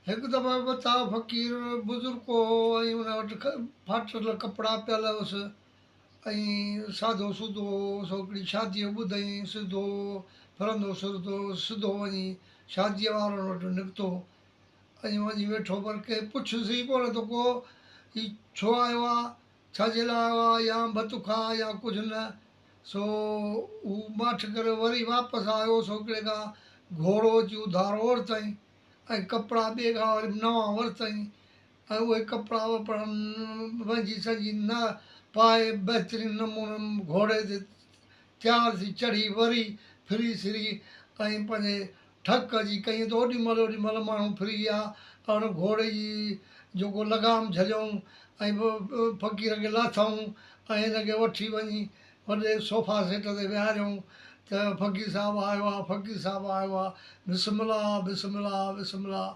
एक दफ़ा बता फ़क़ीर बुज़ुर्ग को ऐं हुन वटि फाटल कपिड़ा पियल हुअसि ऐं सादो सूदो सो हिकिड़ी शादीअ ॿुधईं सिधो फिरंदो फिरंदो सिधो वञी शादीअ वारनि वटि निकितो ऐं वञी वेठो पर कंहिं पुछियोसीं कोन त को हीउ छो आयो आहे छाजे लाइ आयो आहे या बतुखा या कुझु न सो हू माठ करे वरी वापसि आयो सो हिकिड़े खां घोड़ो अची उधारो वरितईं ऐं कपिड़ा ॿिए खां वरी नवां वरितईं ऐं उहे कपिड़ा वपिड़ा वञी सॼी न पाए बहितरीनु नमूने घोड़े ते तयारु थी चढ़ी वरी फिरी सिरी ऐं पंहिंजे ठक जी कई त ओॾीमहिल माण्हू फिरी विया ऐं हुन घोड़े जी जेको लगाम झलियऊं ऐं फ़क़ीर खे लाथऊं ऐं हिनखे वठी वञी वॾे सोफ़ा सेट ते विहारियऊं त फ़क़ीर साहिबु आयो आहे फ़क़ीर साहिबु आयो आहे बिस्मिल्लाह बिस्मिल्लाह बिस्मिल्लाह